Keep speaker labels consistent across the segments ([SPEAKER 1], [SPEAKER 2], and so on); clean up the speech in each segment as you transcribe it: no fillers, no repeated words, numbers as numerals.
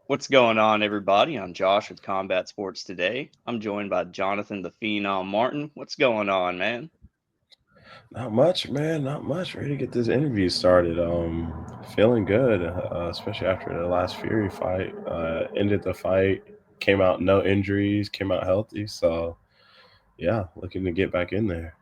[SPEAKER 1] What's going on, everybody? I'm Josh with Combat Sports Today. I'm joined by Jonathan the Phenom Martin. What's going on, man?
[SPEAKER 2] Not much, man. Not much. Ready to get this interview started. Feeling good, especially after the last Fury fight. Ended the fight, came out no injuries, came out healthy. So yeah, looking to get back in there.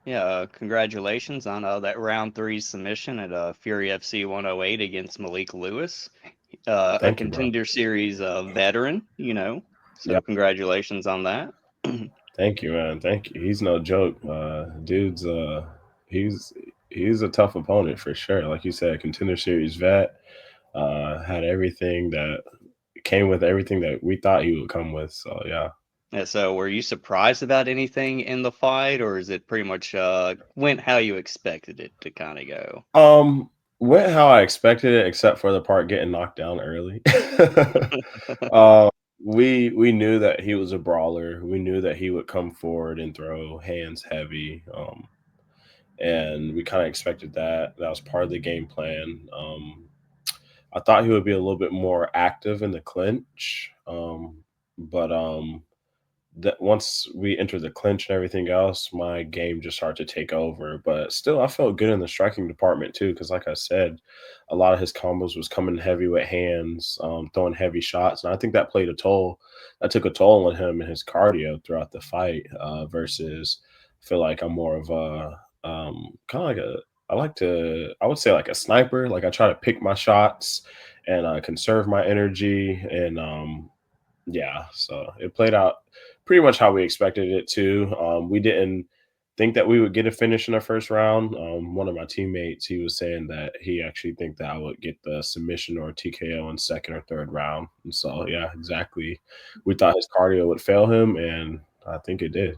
[SPEAKER 1] Yeah, congratulations on that round three submission at FuryFC 108 against Malik Lewis, a
[SPEAKER 2] Thank you, bro.
[SPEAKER 1] contender series veteran,
[SPEAKER 2] Yeah,
[SPEAKER 1] So congratulations on that.
[SPEAKER 2] thank you, man. Thank you. He's no joke. Dude's he's he's a tough opponent for sure. Like you said, contender series vet. Had everything that came with everything that we thought he would come with. So yeah.
[SPEAKER 1] Yeah, so were you surprised about anything in the fight, or is it pretty much went how you expected it to kind of go?
[SPEAKER 2] Um, Went how I expected it, except for the part getting knocked down early. uh, we knew that he was a brawler. We knew that he would come forward and throw hands heavy. And we kind of expected that. That was part of the game plan. I thought he would be a little bit more active in the clinch. But that once we entered the clinch and everything else, my game just started to take over. But still, I felt good in the striking department too, because like I said, a lot of his combos was coming heavy with hands, throwing heavy shots, and I think that played a toll. That took a toll on him and his cardio throughout the fight. Versus, I feel like I'm more of a kind of like a. I like to. I would say like a sniper. Like I try to pick my shots and conserve my energy and yeah, so it played out pretty much how we expected it to. We didn't think that we would get a finish in the first round. One of my teammates, he was saying that he actually think that I would get the submission or TKO in second or third round. And so, yeah, exactly. We thought his cardio would fail him, and I think it did.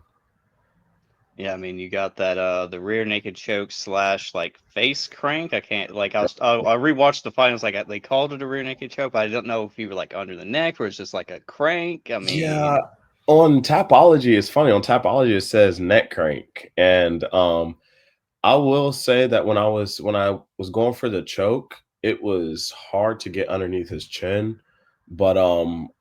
[SPEAKER 1] Yeah, I mean, you got that the rear naked choke slash like face crank. I can't like I rewatched the finals like they called it a rear naked choke, but I don't know if you were like under the neck or it's just like a crank. I
[SPEAKER 2] Yeah,
[SPEAKER 1] mean,
[SPEAKER 2] on Tapology, it's funny. On Tapology, it says neck crank, and I will say that when I was going for the choke, it was hard to get underneath his chin, but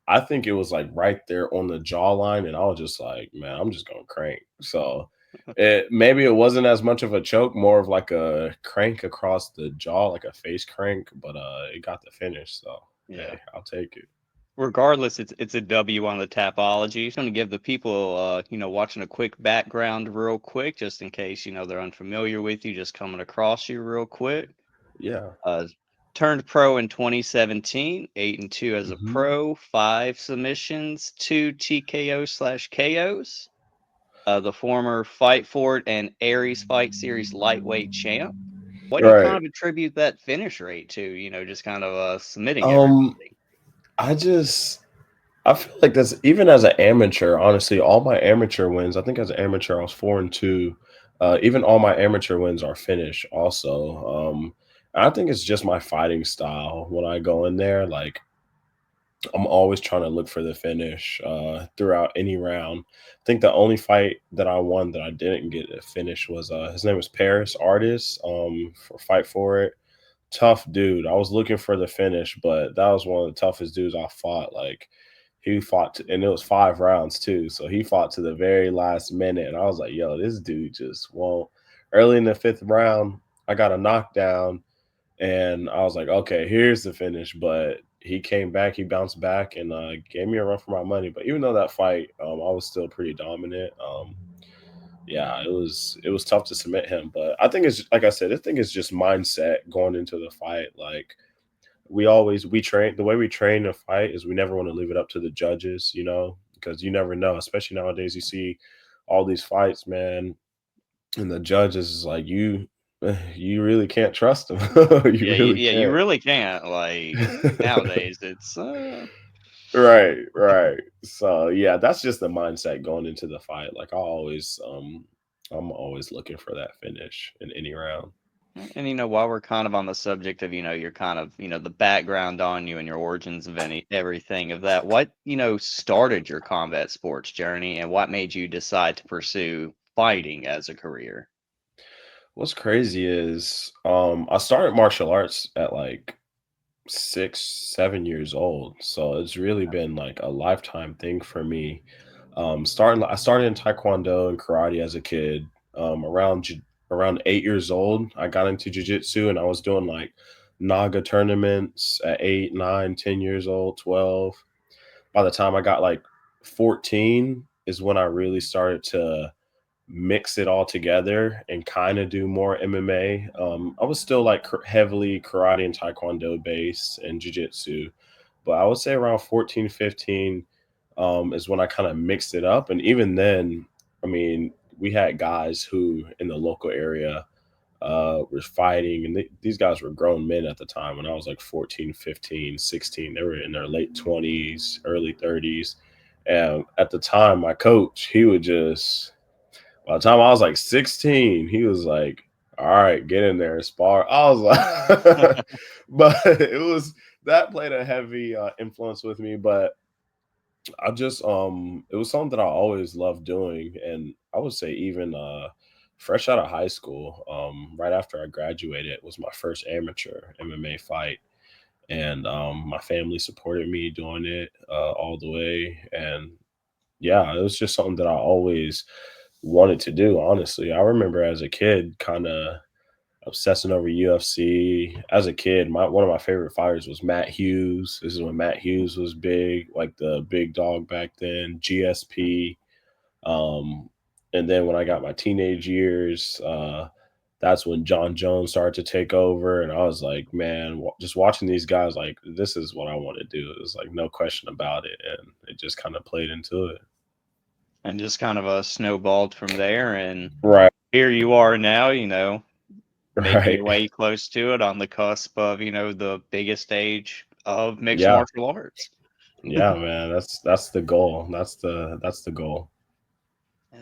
[SPEAKER 2] I think it was like right there on the jawline, and I was just like, man, I'm just gonna crank. So it maybe it wasn't as much of a choke, more of like a crank across the jaw, like a face crank, but it got the finish. So
[SPEAKER 1] yeah.
[SPEAKER 2] hey, I'll take it.
[SPEAKER 1] Regardless, it's a W on the Tapology. Just want to give the people watching a quick background real quick, just in case they're unfamiliar with you, just coming across you real quick.
[SPEAKER 2] Yeah.
[SPEAKER 1] Uh, Turned pro in 2017, 8-2 as a
[SPEAKER 2] Hmm.
[SPEAKER 1] pro, 5 submissions, 2 TKO/KOs. The former Fight Fort and Aries Fight Series lightweight champ. What do you kind
[SPEAKER 2] Right.
[SPEAKER 1] of attribute that finish rate to? Just kind of submitting
[SPEAKER 2] Um,
[SPEAKER 1] everybody.
[SPEAKER 2] I feel like that's even as an amateur, honestly, all my amateur wins, I think as an amateur, I was 4-2. Even all my amateur wins are finish also. I think it's just my fighting style when I go in there. Like I'm always trying to look for the finish throughout any round. I think the only fight that I won that I didn't get a finish was his name was Paris Artist for Fight for It. Tough dude. I was looking for the finish, but that was one of the toughest dudes I fought. Like he fought, and it was 5 rounds too. So he fought to the very last minute, and I was like, "Yo, this dude just won't." Early in the fifth round, I got a knockdown, and I was like, "Okay, here's the finish." But he came back, he bounced back, and gave me a run for my money. But even though that fight, I was still pretty dominant. Yeah, it was tough to submit him, but I think it's like I said, I think it's just mindset going into the fight. Like we train the way we train a fight is we never want to leave it up to the judges, because you never know, especially nowadays. You see all these fights, man, and the judges is like you really can't trust them. You
[SPEAKER 1] Yeah,
[SPEAKER 2] really
[SPEAKER 1] you
[SPEAKER 2] can't.
[SPEAKER 1] really can't. Like nowadays, it's
[SPEAKER 2] Right, right. So yeah, that's just the mindset going into the fight. Like I'm always looking for that finish in any round.
[SPEAKER 1] and while we're kind of on the subject of your kind of the background on you and your origins of everything of that, what started your combat sports journey and what made you decide to pursue fighting as a career?
[SPEAKER 2] What's crazy is I started martial arts at like 6, 7 years old. So it's really been like a lifetime thing for me. I started in Taekwondo and karate as a kid. Around 8 years old, I got into jujitsu and I was doing like Naga tournaments at 8, 9, 10 years old, 12. By the time I got like 14 is when I really started to mix it all together and kind of do more MMA. I was still like heavily karate and taekwondo based and jiu-jitsu, but I would say around 14, 15 is when I kind of mixed it up. And even then, I mean, we had guys who in the local area were fighting, and these guys were grown men at the time when I was like 14, 15, 16. They were in their late 20s, early 30s. And at the time, my coach, he would just by the time I was like 16, he was like, "All right, get in there and spar." I was like, but it was that played a heavy influence with me. But it was something that I always loved doing, and I would say even fresh out of high school, right after I graduated, was my first amateur MMA fight, and my family supported me doing it all the way, and yeah, it was just something that I always wanted to do, honestly. I remember as a kid kind of obsessing over UFC. As a kid, my one of my favorite fighters was Matt Hughes. This is when Matt Hughes was big, like the big dog back then, GSP. Um, and then when I got my teenage years, that's when John Jones started to take over, and I was like, man, just watching these guys, like this is what I want to do. It was like no question about it, and it just kind of played into it.
[SPEAKER 1] And just kind of snowballed from there. And
[SPEAKER 2] Right,
[SPEAKER 1] here you are now, making
[SPEAKER 2] right.
[SPEAKER 1] your way close to it on the cusp of, the biggest stage of mixed
[SPEAKER 2] Yeah,
[SPEAKER 1] martial arts.
[SPEAKER 2] yeah, man. That's the goal. That's the goal.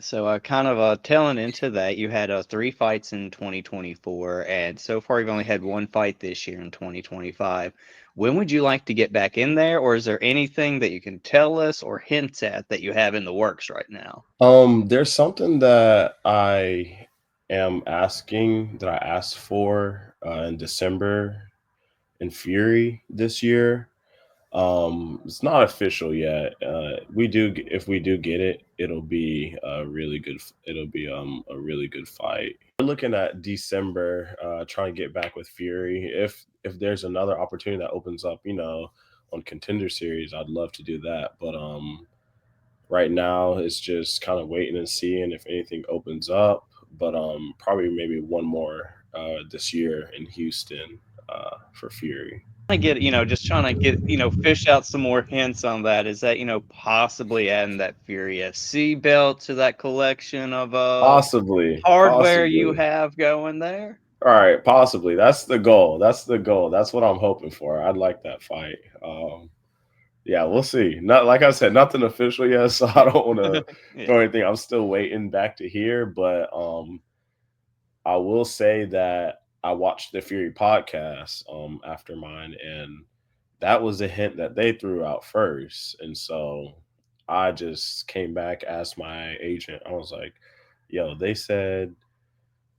[SPEAKER 1] So, kind of telling into that, you had 3 fights in 2024, and so far you've only had 1 fight this year in 2025. When would you like to get back in there, or is there anything that you can tell us or hint at that you have in the works right now?
[SPEAKER 2] There's something that I asked for in December in Fury this year. It's not official yet. If we do get it, it'll be a really good. It'll be a really good fight. We're looking at December, trying to get back with Fury. If there's another opportunity that opens up, on Contender Series, I'd love to do that. But right now, it's just kind of waiting and seeing if anything opens up. But probably maybe one more this year in Houston for Fury.
[SPEAKER 1] I get, just trying to get, fish out some more hints on that. Is that, possibly adding that FuryFC belt to that collection of
[SPEAKER 2] Possibly,
[SPEAKER 1] hardware you
[SPEAKER 2] possibly.
[SPEAKER 1] have going there?
[SPEAKER 2] All right, possibly. That's the goal. That's the goal. That's what I'm hoping for. I'd like that fight. Yeah, we'll see. Not like I said, nothing official yet, so I don't want to
[SPEAKER 1] Yeah.
[SPEAKER 2] throw anything. I'm still waiting back to hear, but I will say that I watched the Fury podcast after mine, and that was a hint that they threw out first. And so I just came back, asked my agent. I was like, "Yo, they said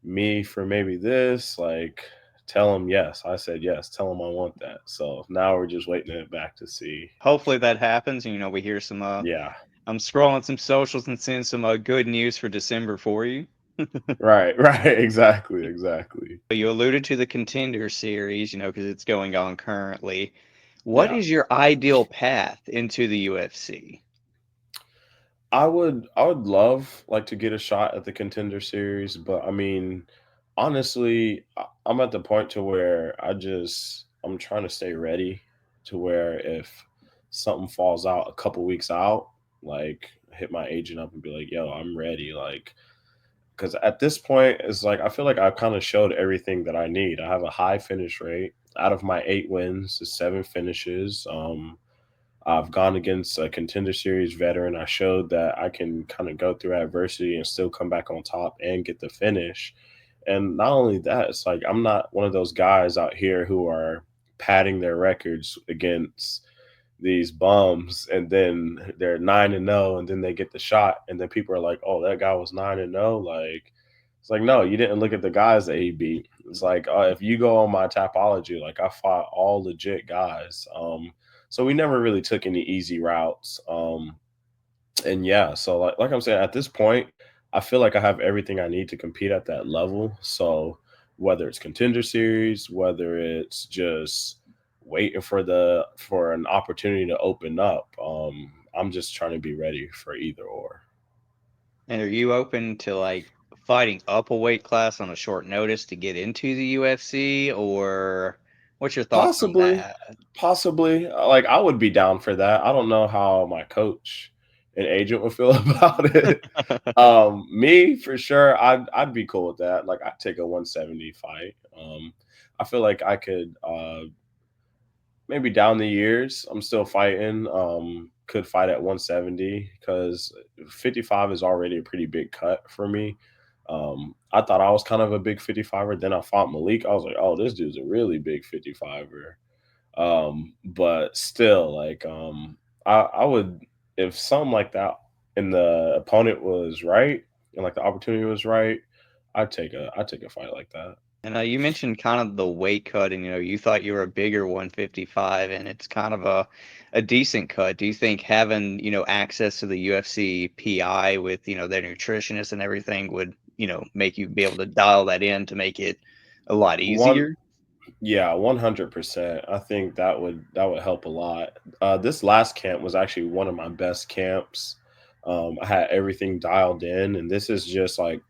[SPEAKER 2] me for maybe this, like tell them yes." I said yes, tell them I want that. So now we're just waiting it back to see.
[SPEAKER 1] Hopefully that happens. We hear some
[SPEAKER 2] Yeah,
[SPEAKER 1] I'm scrolling some socials and seeing some good news for December for you.
[SPEAKER 2] right, right, exactly.
[SPEAKER 1] You alluded to the Contender Series, because it's going on currently. What
[SPEAKER 2] Yeah,
[SPEAKER 1] is your ideal path into the UFC?
[SPEAKER 2] I would love like to get a shot at the Contender Series, but I mean, honestly, I'm at the point to where I'm trying to stay ready to where if something falls out a couple weeks out, like hit my agent up and be like, "Yo, I'm ready." Like, because at this point, it's like I feel like I've kind of showed everything that I need. I have a high finish rate. Out of my 8 wins, to 7 finishes. I've gone against a Contender Series veteran. I showed that I can kind of go through adversity and still come back on top and get the finish. And not only that, it's like I'm not one of those guys out here who are padding their records against these bums and then they're 9-0 and then they get the shot and then people are like, "Oh, that guy was 9-0." Like, It's like, no, you didn't look at the guys that he beat. It's like, if you go on my Tapology, like I fought all legit guys. So we never really took any easy routes. And yeah, so like I'm saying, at this point, I feel like I have everything I need to compete at that level. So whether it's contender series, whether it's just waiting for an opportunity to open up, I'm just trying to be ready for either or.
[SPEAKER 1] And are you open to like fighting up a weight class on a short notice to get into the UFC, or what's your thoughts on
[SPEAKER 2] Possibly,
[SPEAKER 1] that?
[SPEAKER 2] possibly. Like I would be down for that. I don't know how my coach and agent would feel about it. Me for sure, I'd be cool with that. Like I'd take a 170 fight. I feel like I could maybe down the years, I'm still fighting. Could fight at 170 because 55 is already a pretty big cut for me. I thought I was kind of a big 55er. Then I fought Malik. I was like, oh, this dude's a really big 55er. But still, like, I would if something like that and the opponent was right and like the opportunity was right, I'd take a fight like that.
[SPEAKER 1] And you mentioned kind of the weight cut, and you thought you were a bigger 155, and it's kind of a decent cut. Do you think having access to the UFC PI with their nutritionist and everything would make you be able to dial that in to make it a lot
[SPEAKER 2] One
[SPEAKER 1] easier?
[SPEAKER 2] Yeah, 100%. I think that would help a lot. This last camp was actually one of my best camps. I had everything dialed in, and this is just like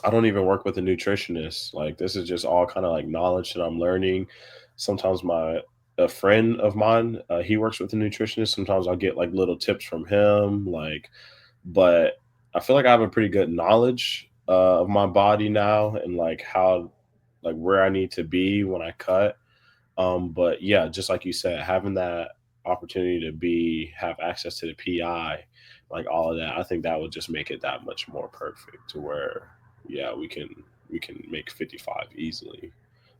[SPEAKER 2] I don't even work with a nutritionist. Like this is just all kind of like knowledge that I'm learning. Sometimes a friend of mine, he works with a nutritionist. Sometimes I'll get like little tips from him. But I feel like I have a pretty good knowledge of my body now and like how like where I need to be when I cut. But yeah, just like you said, having that opportunity to have access to the PI, like all of that, I think that would just make it that much more perfect to where, yeah, we can make 55 easily.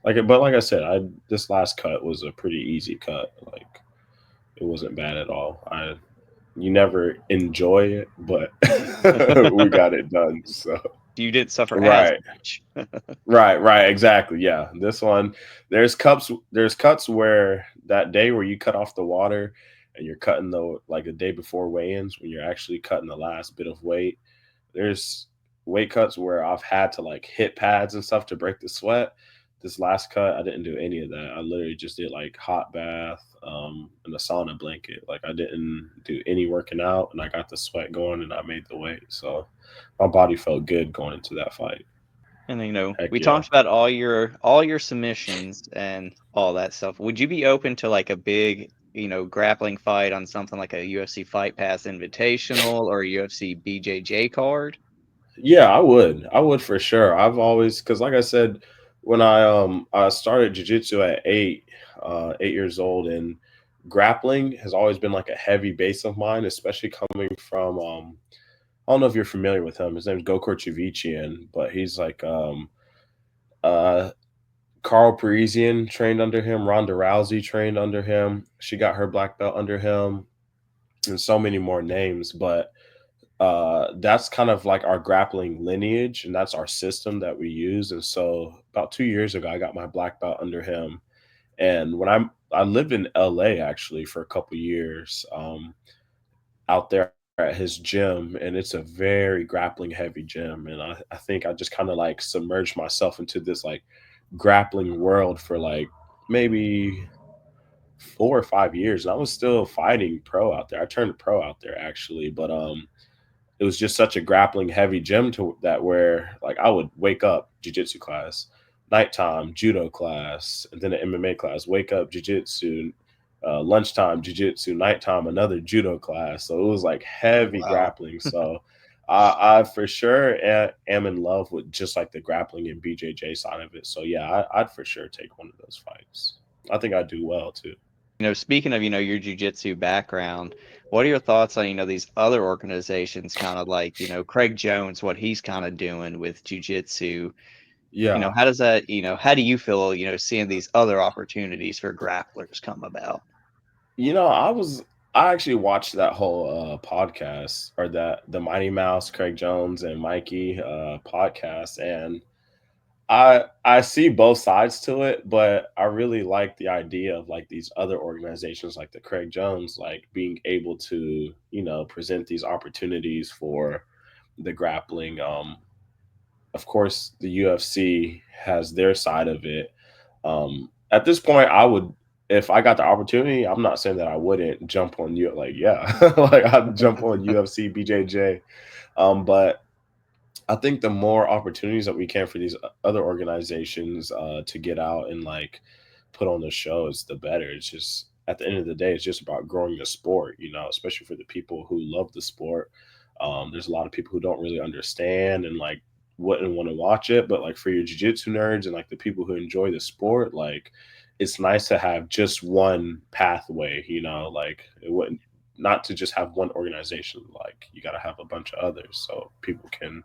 [SPEAKER 2] But like I said, I this last cut was a pretty easy cut. Like it wasn't bad at all. I You never enjoy it, but we got it done. So
[SPEAKER 1] You didn't suffer as
[SPEAKER 2] right.
[SPEAKER 1] much.
[SPEAKER 2] Right, exactly. Yeah. This one, there's cuts where that day where you cut off the water and you're cutting the like a day before weigh-ins when you're actually cutting the last bit of weight. There's weight cuts where I've had to like hit pads and stuff to break the sweat. This last cut, I didn't do any of that. I literally just did like hot bath, and a sauna blanket. Like I didn't do any working out and I got the sweat going and I made the weight. So my body felt good going into that fight.
[SPEAKER 1] And
[SPEAKER 2] Heck
[SPEAKER 1] we
[SPEAKER 2] yeah.
[SPEAKER 1] talked about all your submissions and all that stuff. Would you be open to like a big, grappling fight on something like a UFC Fight Pass Invitational or a UFC BJJ card?
[SPEAKER 2] Yeah, I would. I would for sure. I've always because like I said, when I started jujitsu at 8 years old, and grappling has always been like a heavy base of mine, especially coming from I don't know if you're familiar with him. His name's Gokor Chivichian, but he's like uh Carl Parisian trained under him, Ronda Rousey trained under him. She got her black belt under him, and so many more names. But that's kind of like our grappling lineage, and that's our system that we use. And so about 2 years ago, I got my black belt under him. And I lived in LA actually for a couple years, out there at his gym, and it's a very grappling heavy gym. And I think I just kind of like submerged myself into this like grappling world for like maybe 4 or 5 years. And I was still fighting pro out there. I turned pro out there actually, but it was just such a grappling heavy gym to that where like I would wake up jujitsu class, nighttime judo class, and then an MMA class. Wake up jujitsu, lunchtime jujitsu, nighttime another judo class. So it was like
[SPEAKER 1] Oh,
[SPEAKER 2] heavy
[SPEAKER 1] wow.
[SPEAKER 2] grappling. So I for sure am in love with just like the grappling and BJJ side of it. So yeah, I'd for sure take one of those fights. I think I'd do well too.
[SPEAKER 1] Speaking of, your jujitsu background, what are your thoughts on, these other organizations, kind of like, Craig Jones, what he's kind of doing with jujitsu?
[SPEAKER 2] Yeah.
[SPEAKER 1] How does that, how do you feel, seeing these other opportunities for grapplers come about?
[SPEAKER 2] You know, I actually watched that whole podcast, or that the Mighty Mouse, Craig Jones and Mikey podcast, and I see both sides to it, but I really like the idea of like these other organizations like the Craig Jones, like being able to, present these opportunities for the grappling. Of course, the UFC has their side of it. At this point, I would, if I got the opportunity, I'm not saying that I wouldn't jump on you. Like, yeah, like I'd jump on UFC BJJ. But I think the more opportunities that we can for these other organizations to get out and like put on the shows, the better. It's just at the end of the day, it's just about growing the sport, especially for the people who love the sport. There's a lot of people who don't really understand and like wouldn't want to watch it, but like for your jiu-jitsu nerds and like the people who enjoy the sport, like it's nice to have just one pathway, like it wouldn't, not to just have one organization, like you got to have a bunch of others so people can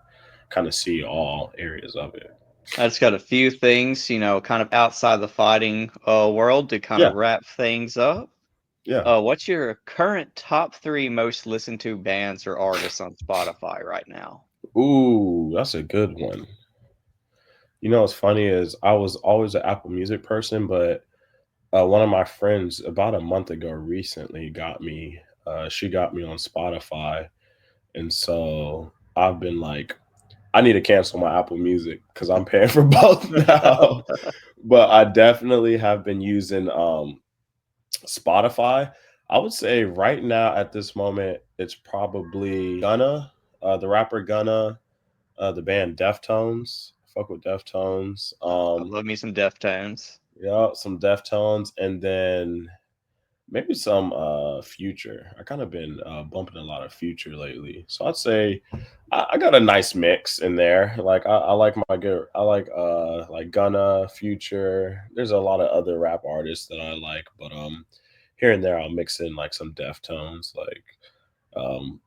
[SPEAKER 2] kind of see all areas of it.
[SPEAKER 1] I just got a few things, kind of outside the fighting world to kind of
[SPEAKER 2] Yeah,
[SPEAKER 1] wrap things up.
[SPEAKER 2] yeah.
[SPEAKER 1] What's your current top three most listened to bands or artists on Spotify right now?
[SPEAKER 2] Ooh, that's a good one. What's funny is I was always an Apple Music person, but one of my friends about a month ago recently got me. She got me on Spotify, and so I've been like, I need to cancel my Apple Music because I'm paying for both now. But I definitely have been using Spotify. I would say right now at this moment, it's probably Gunna, the rapper Gunna, the band Deftones. Fuck with Deftones.
[SPEAKER 1] I love me some Deftones.
[SPEAKER 2] Yeah, some Deftones, and then maybe some Future. I kind of been bumping a lot of Future lately, so I'd say I got a nice mix in there. Like I like my good. I like Gunna, Future. There's a lot of other rap artists that I like, but here and there I'll mix in like some Deftones. Like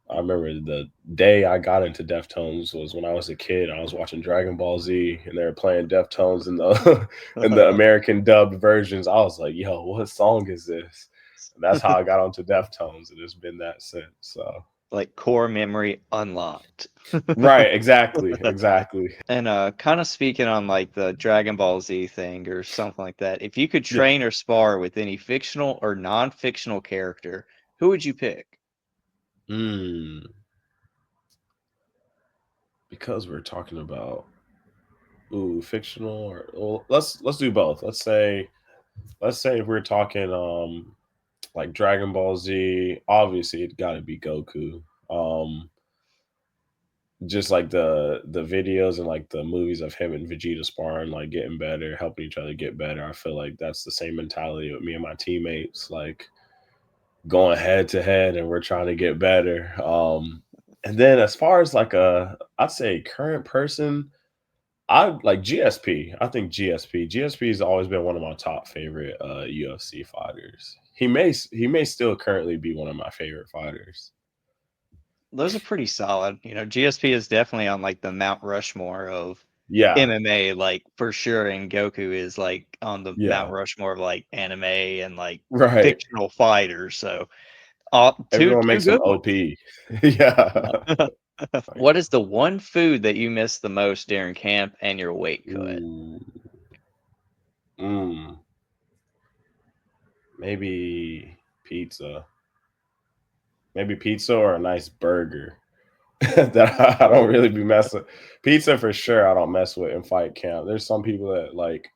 [SPEAKER 2] I remember the day I got into Deftones was when I was a kid. I was watching Dragon Ball Z, and they were playing Deftones in the in the American dubbed versions. I was like, "Yo, what song is this?" And that's how I got onto Deftones, and it's been that since. So,
[SPEAKER 1] Like core memory unlocked.
[SPEAKER 2] right, exactly, exactly.
[SPEAKER 1] And kind of speaking on like the Dragon Ball Z thing or something like that, if you could
[SPEAKER 2] Yeah.
[SPEAKER 1] train or spar with any fictional or non-fictional character, who would you pick?
[SPEAKER 2] Mm, because we're talking about fictional, or well, let's do both. Let's say if we're talking like Dragon Ball Z, obviously it got to be Goku. Um, just like the videos and like the movies of him and Vegeta sparring, like getting better, helping each other get better. I feel like that's the same mentality with me and my teammates, like going head to head, and we're trying to get better. And then as far as like I'd say current person, I like GSP. I think GSP has always been one of my top favorite UFC fighters. He may still currently be one of my favorite fighters.
[SPEAKER 1] Those are pretty solid. GSP is definitely on like the Mount Rushmore of
[SPEAKER 2] Yeah,
[SPEAKER 1] MMA, like for sure, and Goku is like on the Mount
[SPEAKER 2] yeah,
[SPEAKER 1] Rushmore of like anime and like
[SPEAKER 2] right.
[SPEAKER 1] fictional fighters. So, two
[SPEAKER 2] Everyone
[SPEAKER 1] two
[SPEAKER 2] makes him
[SPEAKER 1] good ones.
[SPEAKER 2] OP. Yeah. Like,
[SPEAKER 1] What is the one food that you miss the most during camp and your weight cut?
[SPEAKER 2] ooh, mm, maybe pizza. Maybe pizza or a nice burger that I don't really be messing. Pizza for sure. I don't mess with in fight camp. There's some people that like,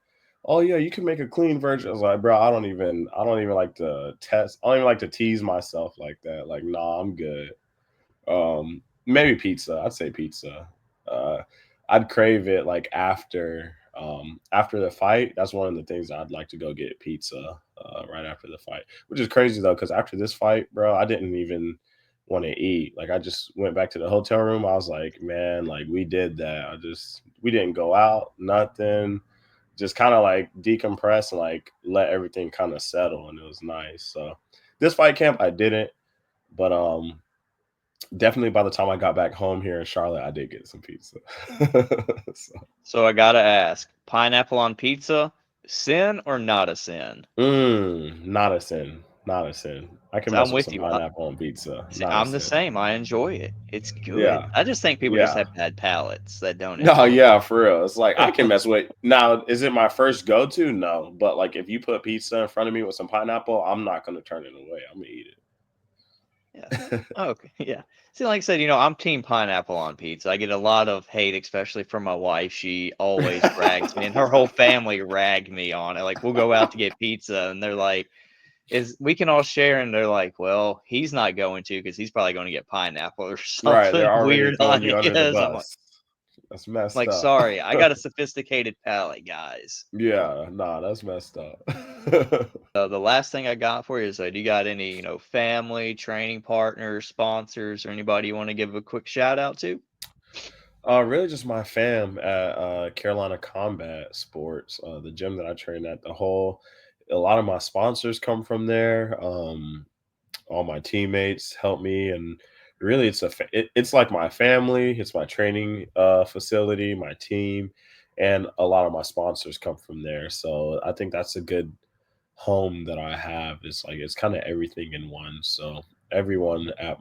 [SPEAKER 2] oh yeah, you can make a clean version. I was like, bro, I don't even like to test. I don't even like to tease myself like that. Like, nah, I'm good. Maybe pizza. I'd say pizza. Uh, I'd crave it like after the fight. That's one of the things I'd like to go get pizza right after the fight, which is crazy though, because after this fight, bro, I didn't even want to eat. Like I just went back to the hotel room. I was like, man, like we did that. We didn't go out, nothing. Just kind of like decompress and like let everything kind of settle, and it was nice. So this fight camp, I didn't, but definitely by the time I got back home here in Charlotte, I did get some pizza. So,
[SPEAKER 1] So I gotta ask, pineapple on pizza, sin or not a sin?
[SPEAKER 2] not a sin. Not a sin. I can
[SPEAKER 1] So I'm
[SPEAKER 2] mess with
[SPEAKER 1] with
[SPEAKER 2] some
[SPEAKER 1] you.
[SPEAKER 2] pineapple on pizza. Not a
[SPEAKER 1] I'm the
[SPEAKER 2] sin.
[SPEAKER 1] same. I enjoy it. It's good.
[SPEAKER 2] Yeah.
[SPEAKER 1] I just think people just
[SPEAKER 2] Yeah.
[SPEAKER 1] have bad palates that don't
[SPEAKER 2] No,
[SPEAKER 1] enjoy
[SPEAKER 2] yeah, for real. It's like I
[SPEAKER 1] it.
[SPEAKER 2] can mess with now, is it my first go-to? No. But like if you put pizza in front of me with some pineapple, I'm not gonna turn it away. I'm gonna eat
[SPEAKER 1] Yeah.
[SPEAKER 2] it.
[SPEAKER 1] Okay. Yeah. See, like I said, I'm team pineapple on pizza. I get a lot of hate, especially from my wife. She always rags me, and her whole family rag me on it. Like we'll go out to get pizza, and they're like, "Is we can all share?" And they're like, "Well, he's not going to because he's probably going to get pineapple or
[SPEAKER 2] Right,
[SPEAKER 1] something
[SPEAKER 2] they're already
[SPEAKER 1] weird
[SPEAKER 2] throwing
[SPEAKER 1] on
[SPEAKER 2] you
[SPEAKER 1] it."
[SPEAKER 2] under the
[SPEAKER 1] Yes. I'm
[SPEAKER 2] bus. That's messed
[SPEAKER 1] like,
[SPEAKER 2] up.
[SPEAKER 1] sorry, I got a sophisticated palate, guys.
[SPEAKER 2] Yeah, nah, that's messed up.
[SPEAKER 1] The last thing I got for you is, do you got any, family, training partners, sponsors, or anybody you want to give a quick shout out to?
[SPEAKER 2] Really just my fam at Carolina Combat Sports, the gym that I train at. A lot of my sponsors come from there. All my teammates help me, and really, it's like my family. It's my training facility, my team, and a lot of my sponsors come from there. So I think that's a good home that I have. Is like it's kind of everything in one. So everyone at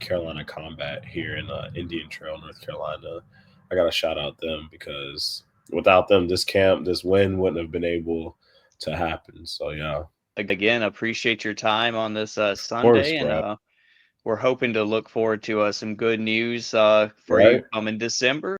[SPEAKER 2] Carolina Combat here in Indian Trail, North Carolina, I gotta shout out them because without them, this win wouldn't have been able to happen. So yeah,
[SPEAKER 1] Again, appreciate your time on this
[SPEAKER 2] of course,
[SPEAKER 1] Sunday, and
[SPEAKER 2] bro.
[SPEAKER 1] we're hoping to look forward to some good news for you
[SPEAKER 2] Right?
[SPEAKER 1] come in December.